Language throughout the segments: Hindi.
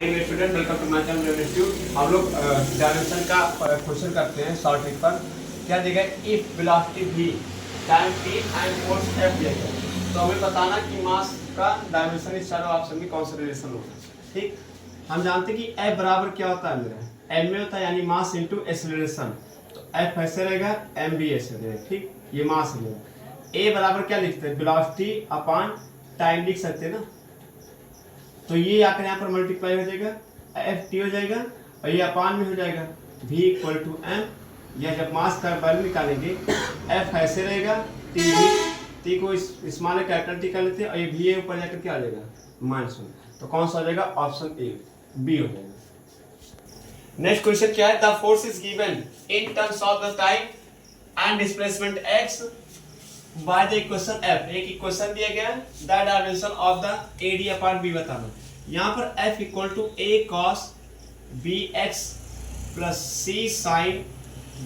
Student welcome to my channel institute. हम लोग डायमेंशन का क्वेश्चन करते हैं शॉर्ट ट्रिक पर। क्या देगा? If velocity v time t and force F दिया गया, तो हमें बताना कि मास का डायमेंशन इस चारों ऑप्शन में कौन सा रिलेशन होगा। ठीक, हम जानते हैं कि F बराबर क्या होता है मेरा m में होता है, यानी मास इनटू एक्सेलरेशन। तो F ऐसे रहेगा, m भी ऐसे रहेगा। ठीक, ये मास रहेगा। a बराबर क्या लिखते हैं? वेलोसिटी अपॉन टाइम लिख सकते हैं ना। तो ये आकर यहाँ पर मल्टीप्लाई हो जाएगा, एफ टी हो जाएगा, और ये अपान में हो जाएगा v इक्वल टू एम। या जब मास का वैल्यू निकालेंगे एफ ऐसे रहेगा, टी को स्मॉल कैपिटल टी कर लेते हैं, और ये वी ऊपर जाकर क्या आ जाएगा? -1। तो कौन सा हो जाएगा? ऑप्शन ए, बी हो जाएगा। नेक्स्ट क्वेश्चन क्या है? The force is given in terms of the time and displacement x by the equation f। एक इक्वेशन दिया गया, the dimension of the AD upon B बताना। यहाँ पर f equal to a cos bx प्लस c sin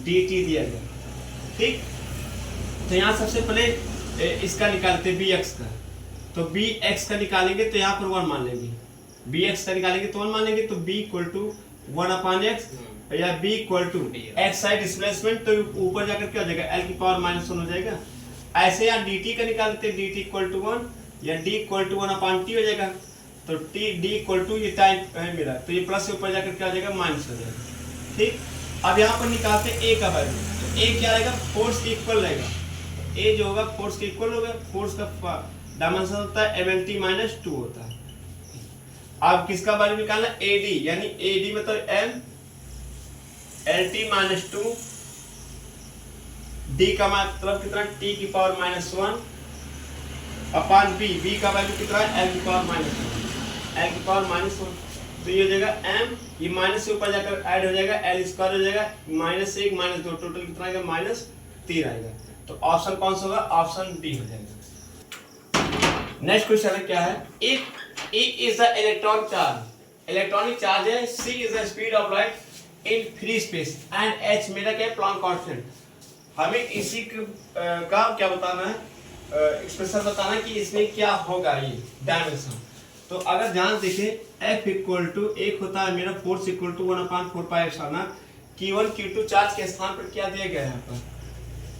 dt दिया गया। ठीक, तो यहाँ सबसे पहले इसका निकालते हैं bx का। तो bx का निकालेंगे तो यहाँ पर 1 मान लेंगे, bx का निकालेंगे तो 1 मान लेंगे। तो b equal to 1 upon x, या b equal to x side displacement, तो ऊपर जाकर क्या हो जाएगा? l की पावर -1 हो जाएगा। ऐसे यहाँ dt का निकालते हैं, dt इक्वल टू 1, या d equal to 1 upon t हो जाएगा। तो t d इक्वल टू ये टाइम है मेरा, तो ये प्लस से ऊपर जाकर क्या हो जाएगा? माइनस हो जाएगा। ठीक, अब यहाँ पर निकालते हैं a का वैल्यू। तो a क्या रहेगा? फोर्स के इक्वल रहेगा। a जो होगा फोर्स के इक्वल होगा। फोर्स का डायमेंशन होता है mlt माइनस 2 होता है। अब किसका वैल्यू निकालना? ad, यानी ad मतलब m lt माइनस 2, d का मतलब कितना? t की पावर -1 अपॉन b। b का वैल्यू कितना है? l की पावर -1, l की पावर -1। तो ये हो जाएगा m, ये माइनस से ऊपर जाकर ऐड हो जाएगा, l स्क्वायर हो जाएगा, -1 -2, टोटल कितना आएगा? -3 आएगा। तो ऑप्शन कौन सा होगा? ऑप्शन डी हो जाएगा। नेक्स्ट क्वेश्चन है क्या है? If E is the electron charge, electronic charge है, c is the speed of light in free space and h मेरा क्या है? Planck constant. हमें इसी का क्या बताना है? एक्सप्रेशन बताना है कि इसमें क्या होगा ये डायमेंशन। तो अगर ध्यान देखें, F इक्वल टू एक होता है मेरा force equal to 1/4πε Q1 Q2 charge के स्थान पर क्या दिया गया है? यहाँ पर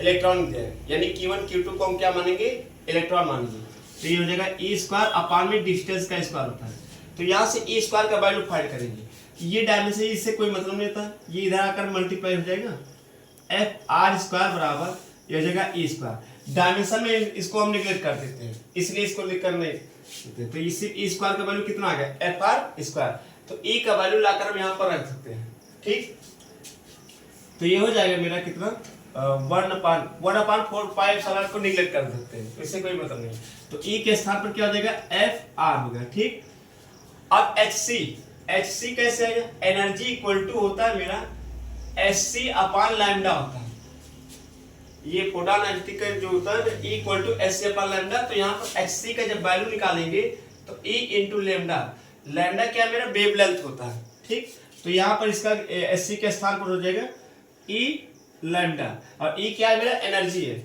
इलेक्ट्रॉन दिया है, यानी Q1 Q2 को हम क्या मानेंगे? इलेक्ट्रॉन मानेंगे। तो ये हो जाएगा ई स्क्वायर अपान में डिस्टेंस का स्क्वायर होता है। तो यहाँ से ई स्क्वायर का वैल्यू फाइंड करेंगे। ये डायमेंशन इससे कोई मतलब नहीं था, ये इधर आकर मल्टीप्लाई हो जाएगा। एफ आर स्क्वायर बराबर ये हो जाएगा ई स्क्वायर। डायमेंशन में इसको हम निगलेक्ट कर देते हैं, इसलिए इसको लिख कर नहीं देते। तो इसी ई स्क्वायर का वैल्यू कितना आ गया? F R square. तो ई का वैल्यू लाकर हम यहाँ पर रख सकते हैं। ठीक, तो ये हो जाएगा मेरा कितना? 1/4πε को निगलेक्ट कर सकते हैं, इससे कोई मतलब नहीं। तो ई के स्थान पर क्या हो जाएगा? एफ आर हो गया। ठीक, अब एच सी कैसे आएगा? एनर्जी इक्वल टू होता है मेरा Hc अपॉन लैम्डा होता है। ये फोटॉन एनर्जी का जो होता है E equal to Hc upon lambda. तो यहाँ पर Hc का जब वैल्यू निकालेंगे तो E इंटू लैम्डा। लैम्डा क्या मेरा? वेवलेंथ होता है। ठीक, तो यहाँ पर इसका Hc के स्थान पर हो जाएगा E लैम्डा, और E क्या है मेरा? एनर्जी है।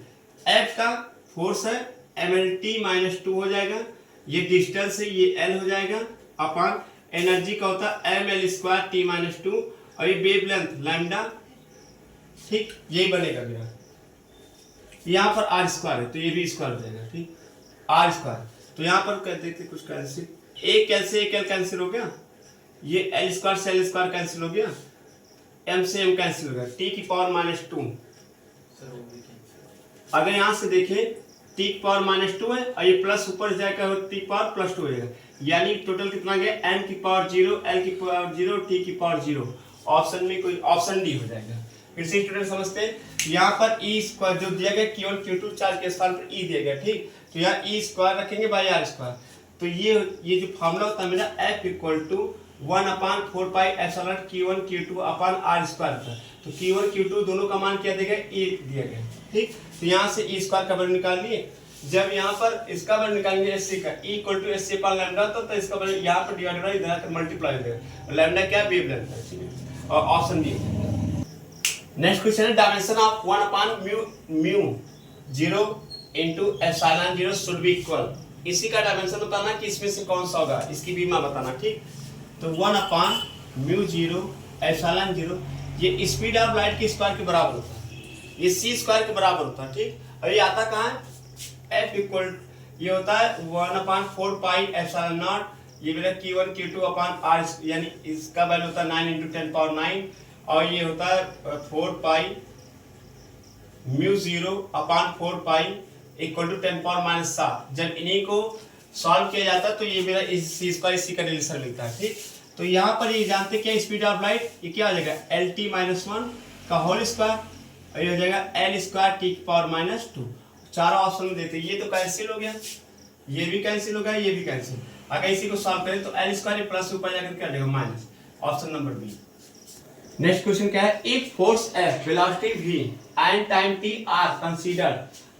F का फोर्स है, mlt -2 हो जाएगा। ये डिस्टेंस है, ये L हो जाएगा, अपॉन एनर्जी का होता है ml² t -2, और ये वेवलेंथ लैम्डा। ठीक, यही बनेगा मेरा। यहाँ पर आर स्क्वायर है, तो ये भी स्क्वायर हो जाएगा। ठीक, आर स्क्वायर। तो यहाँ पर कर देते कुछ कैंसिल, एक से एक एल कैंसिल हो गया, ये एल स्क्वायर से एल स्क्वायर कैंसिल हो गया, एम से एम कैंसिल हो गया, टी की पावर -2। अगर यहाँ से देखें टी की पावर -2 है, और ये प्लस ऊपर जाएगा, टी की पावर +2 हो जाएगा, यानी टोटल कितना गया? एम की पावर 0, एल की पावर 0, टी की पावर 0। ऑप्शन में कोई ऑप्शन डी हो जाएगा। फिर से स्टूडेंट समझते हैं, यहाँ पर ई स्क्वायर जो दिया गया Q1 Q2 चार्ज के स्थान पर ई दिया गया। ठीक, तो यहाँ ई स्क्वायर रखेंगे बाई आर स्क्वायर। तो ये जो फॉर्मूला होता है मेरा F equal to 1/4πε Q1 Q2 upon R square होता है। तो Q1 Q2 दोनों का मान क्या दिया गया? ई दिया गया। ठीक, तो यहाँ से ई स्क्वायर का वैल्यू निकाल लिए। जब यहाँ पर इसका वैल्यू निकालेंगे Hc का, E equal to Hc upon lambda होता है, तो इसका वैल्यू यहाँ पर डिवाइड होगा, इधर आकर मल्टीप्लाई हो जाएगा। लैम्डा क्या? वेवलेंथ है। ठीक है, और ऑप्शन डी। नेक्स्ट क्वेश्चन है dimension of 1/μ 0 into epsilon 0 should be equal. इसी का डायमेंशन बताना कि इसमें से कौन सा होगा, इसकी बीमा बताना। ठीक, तो 1/μ0 एप्सिलॉन 0, ये स्पीड ऑफ लाइट के स्क्वायर के बराबर होता है, ये c स्क्वायर के बराबर होता है, ठीक। और ये आता कहाँ है, F इक्वल, ये होता है 1/4 पाई एप्सिलॉन नॉट, ये मेरा Q1 Q2 अपॉन R, यानी इसका वैल्यू होता है 9 × 10⁹, और ये होता है 4 पाई μ0 अपॉन 4 पाई इक्वल टू 10⁻⁷। जब इन्हीं को सॉल्व किया जाता है तो ये मेरा इस c स्क्वायर इसी का रिलेशन मिलता है, ठीक। तो यहाँ पर ये जानते क्या स्पीड ऑफ लाइट, ये क्या हो जाएगा LT-1 का होल स्क्वायर, और ये हो जाएगा L² T⁻²। चारों ऑप्शन देते हैं, ये तो कैंसिल हो गया, ये भी कैंसिल हो गया, ये भी कैंसिल। अगर इसी को सॉल्व करें तो L² प्लस ऊपर जाकर क्या जाएगा minus, option number B. Next question क्या है, if force F, velocity V and time T are considered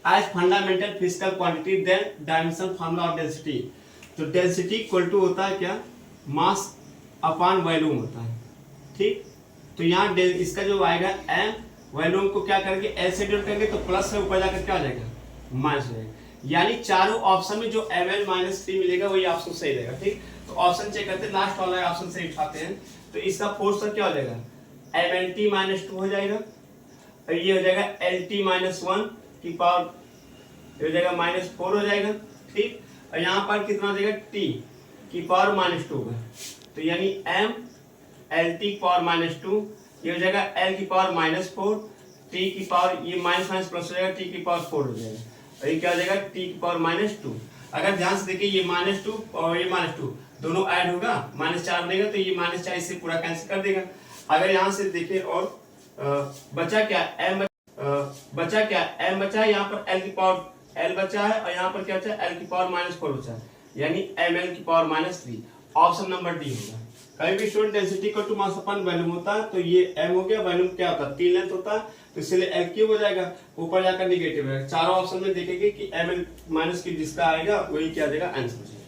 as fundamental physical quantity, then dimension formula of density. तो डेंसिटी इक्वल टू होता है क्या, मास अपॉन वॉल्यूम होता है, ठीक। तो यहाँ इसका जो आएगा m, वॉल्यूम को क्या करेंगे L से डिवाइड करेंगे तो प्लस से ऊपर जाकर क्या हो जाएगा माइनस हो जाएगा, यानी चारों ऑप्शन में जो ml - 3 मिलेगा वही ऑप्शन सही रहेगा, ठीक। तो ऑप्शन चेक करते हैं, लास्ट वाला ऑप्शन सही उठाते हैं, तो इसका फोर्स क्या हो जाएगा mlt-2 हो जाएगा, और ये हो जाएगा LT-1 की पावर, ये हो जाएगा -4 हो जाएगा, ठीक। और यहाँ पर कितना हो जाएगा t की पावर -2 होगा, तो यानी m LT की पावर -2, ये हो जाएगा L की पावर -4, t की पावर, ये माइनस माइनस प्लस हो जाएगा, t की पावर 4 हो जाएगा, और ये क्या हो जाएगा t की पावर -2। अगर ध्यान से देखिए ये -2 और ये -2 दोनों ऐड होगा, -4 बनेगा, तो ये -4 इससे पूरा कैंसिल कर देगा। अगर यहाँ से देखिए और बचा क्या m, बचा क्या m बचा है, यहाँ पर L की पावर L बचा है, और यहाँ पर क्या बचा है L की पावर -4 बचा है, यानी ml की पावर -3, ऑप्शन नंबर डी होगा। कहीं भी student density equal to mass upon volume होता है, तो ये m हो गया, वॉल्यूम क्या होता है 3 लेंथ होता है, तो इसलिए L³ हो जाएगा, ऊपर जाकर निगेटिव है। चारों ऑप्शन में देखेंगे कि ml माइनस की जिसका आएगा वही क्या देगा आंसर।